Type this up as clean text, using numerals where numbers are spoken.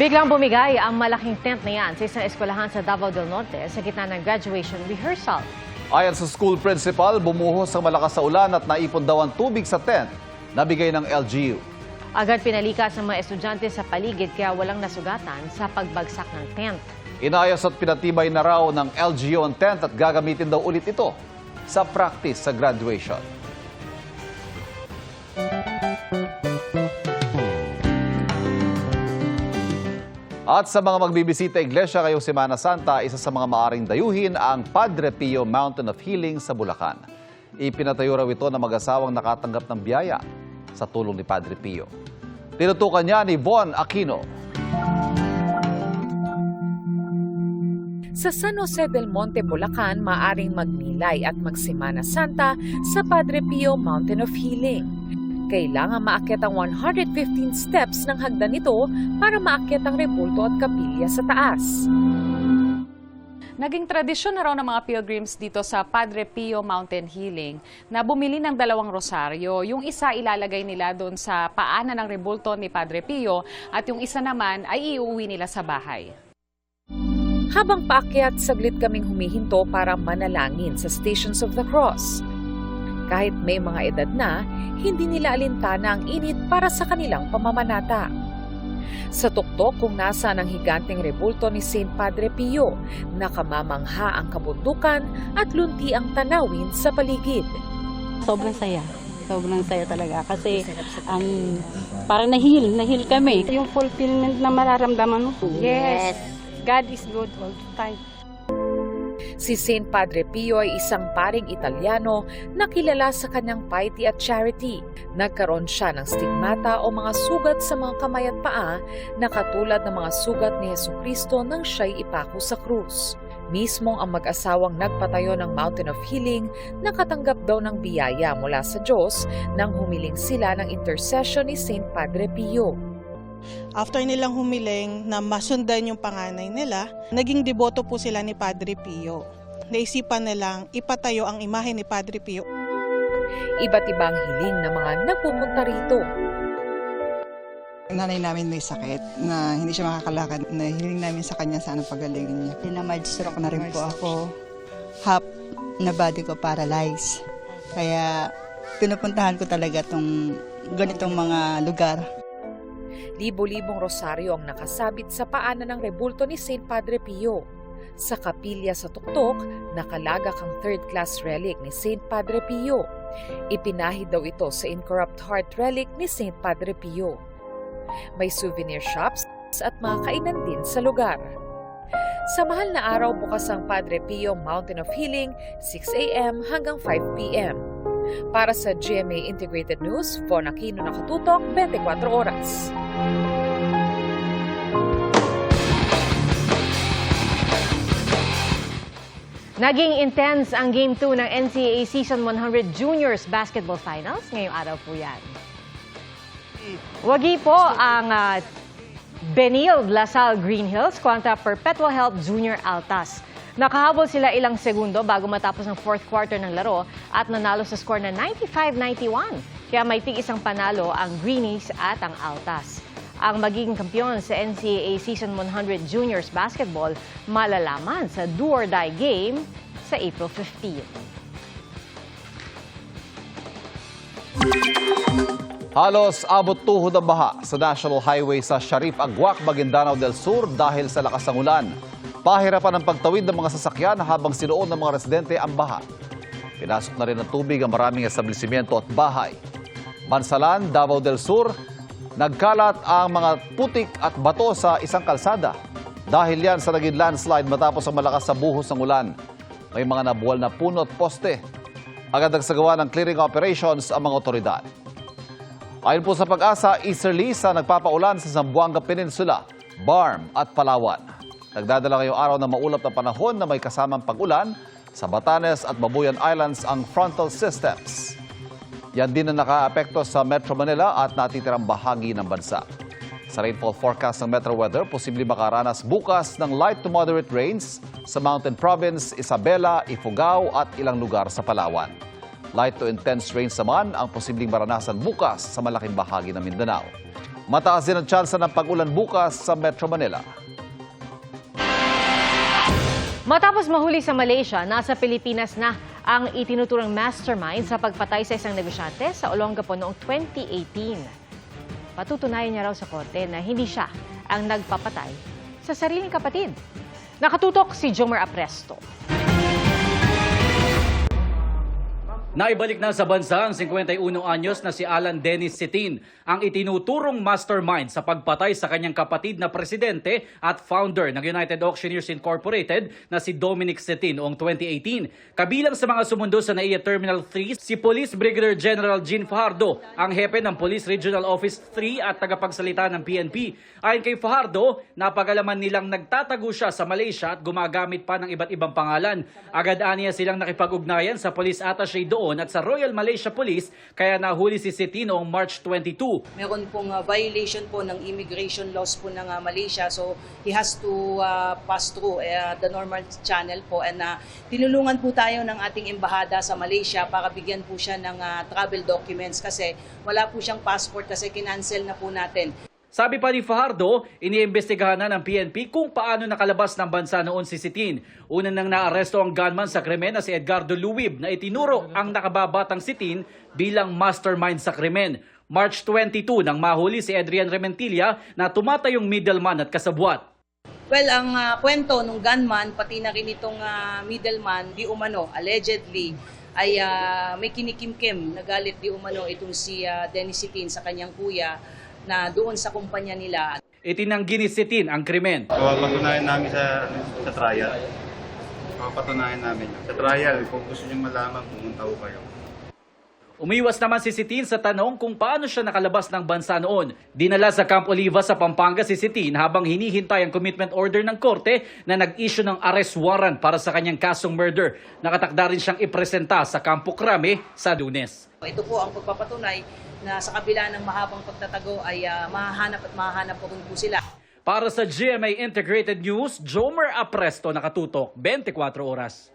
Biglang bumigay ang malaking tent na yan sa isang eskwelahan sa Davao del Norte sa gitna ng graduation rehearsal. Ayon sa school principal, bumuhos ang malakas sa ulan at naipon daw ang tubig sa tent na bigay ng LGU. Agad pinalikas ng mga estudyante sa paligid kaya walang nasugatan sa pagbagsak ng tent. Inayos at pinatibay na raw ng LGU ang tent at gagamitin daw ulit ito sa practice sa graduation. At sa mga magbibisita iglesia ngayong Semana Santa, isa sa mga maaring dayuhin ang Padre Pio Mountain of Healing sa Bulacan. Ipinatayo raw ito ng mag-asawang nakatanggap ng biyaya sa tulong ni Padre Pio. Tinutukan niya ni Von Aquino. Sa San Jose del Monte, Bulacan, maaring magnilay at magsemana Santa sa Padre Pio Mountain of Healing. Kailangan maakyat ang 115 steps ng hagdan nito para maakyat ang rebulto at kapilya sa taas. Naging tradisyon na raw ng mga pilgrims dito sa Padre Pio Mountain Healing na bumili ng 2 rosaryo. Yung isa ilalagay nila doon sa paanan ng rebulto ni Padre Pio at yung isa naman ay iuwi nila sa bahay. Habang paakyat, saglit kaming humihinto para manalangin sa Stations of the Cross. Kahit may mga edad na, hindi nila alintana ang init para sa kanilang pamamanata. Sa tuktok kung nasa ng higanteng rebulto ni Saint Padre Pio, nakamamangha ang kabundukan at lunti ang tanawin sa paligid. Sobrang saya. Sobrang saya talaga kasi parang nahil kami. Yung fulfillment na mararamdaman mo. Yes, God is good all the time. Si Saint Padre Pio ay isang paring Italiano na kilala sa kanyang piety at charity. Nagkaroon siya ng stigmata o mga sugat sa mga kamay at paa na katulad ng mga sugat ni Jesucristo nang siya'y ipako sa krus. Mismong ang mag-asawang nagpatayo ng Mountain of Healing nakatanggap daw ng biyaya mula sa Diyos nang humiling sila ng intercession ni Saint Padre Pio. After nilang humiling na masundan yung panganay nila, naging deboto po sila ni Padre Pio. Naisipan nilang ipatayo ang imahe ni Padre Pio. Iba't ibang hiling ng mga nagpupunta rito. Ang nanay namin may sakit na hindi siya makakalakad. Nahiling namin sa kanya sana pagalingin niya. Na-mild stroke na rin po ako. Half na body ko paralyzed. Kaya pinupuntahan ko talaga itong ganitong mga lugar. Libo-libong rosaryo ang nakasabit sa paanan ng rebulto ni Saint Padre Pio. Sa kapilya sa tuktok, nakalagak ang third-class relic ni Saint Padre Pio. Ipinahid daw ito sa incorrupt heart relic ni Saint Padre Pio. May souvenir shops at mga kainan din sa lugar. Sa mahal na araw, bukas ang Padre Pio Mountain of Healing, 6 a.m. hanggang 5 p.m. Para sa GMA Integrated News, Von Aquino, nakatutok 24 oras. Naging intense ang Game 2 ng NCAA Season 100 Juniors Basketball Finals. Ngayong araw po yan. Wagi po ang Benilde LaSalle Green Hills kontra Perpetual Health Junior Altas. Nakahabol sila ilang segundo bago matapos ang 4th quarter ng laro at nanalo sa score na 95-91. Kaya may tig-isang panalo ang Greenies at ang Altas. Ang magiging kampiyon sa NCAA Season 100 Juniors Basketball malalaman sa do-or-die game sa April 15. Halos abot tuhod ang baha sa National Highway sa Sharif Aguac, Maguindanao del Sur dahil sa lakas ng ulan. Pahirapan ang pagtawid ng mga sasakyan habang sinuon ng mga residente ang baha. Pinasok na rin ng tubig ang maraming establishmento at bahay. Bansalan, Davao del Sur, nagkalat ang mga putik at bato sa isang kalsada. Dahil yan sa naging landslide matapos ang malakas sa buhos ng ulan. May mga nabuwal na puno at poste. Agad nagsagawa ng clearing operations ang mga otoridad. Ayon po sa Pag-asa, easterly sa nagpapaulan sa Zamboanga Peninsula, Barm at Palawan. Nagdadala ngayong araw ng maulap na panahon na may kasamang pag-ulan sa Batanes at Babuyan Islands ang frontal systems. Yan din ang nakaapekto sa Metro Manila at natitirang bahagi ng bansa. Sa rainfall forecast ng Metro Weather, posibleng makaranas bukas ng light to moderate rains sa Mountain Province, Isabela, Ifugao at ilang lugar sa Palawan. Light to intense rains naman ang posibleng maranasan bukas sa malaking bahagi ng Mindanao. Mataas din ang tsansa ng pag-ulan bukas sa Metro Manila. Matapos mahuli sa Malaysia, nasa Pilipinas na ang itinuturang mastermind sa pagpatay sa isang negosyante sa Olongapo noong 2018. Patutunayan niya raw sa korte na hindi siya ang nagpapatay sa sariling kapatid. Nakatutok si Jomer Apresto. Naibalik na sa bansa ang 51 anyos na si Alan Dennis Sitin, ang itinuturong mastermind sa pagpatay sa kanyang kapatid na presidente at founder ng United Auctioneers Incorporated na si Dominic Sitin noong 2018. Kabilang sa mga sumundo sa NAIA Terminal 3, si Police Brigadier General Jean Fajardo, ang hepe ng Police Regional Office 3 at tagapagsalita ng PNP. Ayon kay Fajardo, napag-alaman nilang nagtatago siya sa Malaysia at gumagamit pa ng iba't ibang pangalan. Agad-aniya silang nakipag-ugnayan sa police attaché doon at sa Royal Malaysia Police, kaya nahuli si Sitin noong March 22. Meron pong violation po ng immigration laws po ng Malaysia, so he has to pass through the normal channel po, and tinulungan po tayo ng ating embahada sa Malaysia para bigyan po siya ng travel documents kasi wala po siyang passport kasi kinancel na po natin. Sabi pa ni Fajardo, iniimbestigahan na ng PNP kung paano nakalabas ng bansa noon si Sitin. Una nang naaresto ang gunman sa krimen na si Edgardo Luwib na itinuro ang nakababatang Sitin bilang mastermind sa krimen. March 22 nang mahuli si Adrian Rementilla na tumatayong middleman at kasabwat. Well, ang kwento ng gunman, pati na rin itong middleman, di umano, allegedly, ay may kinikimkim, nagalit di umano itong si Dennis Sitin sa kanyang kuya na doon sa kumpanya nila. Itinanggi ni Sitin ang krimen. Papatunayan namin sa trial. Papatunayan namin yun. Sa trial, kung gusto nyo malaman, pumunta ko kayo. Umiwas naman si Sitin sa tanong kung paano siya nakalabas ng bansa noon. Dinala sa Camp Oliva sa Pampanga si Sitin habang hinihintay ang commitment order ng korte na nag-issue ng arrest warrant para sa kanyang kasong murder. Nakatakda rin siyang ipresenta sa Campo Crame sa Lunes. Ito po ang pagpapatunay na sa kabila ng mahabang pagtatago ay mahahanap po rin po sila. Para sa GMA Integrated News, Jomer Apresto, nakatutok 24 oras.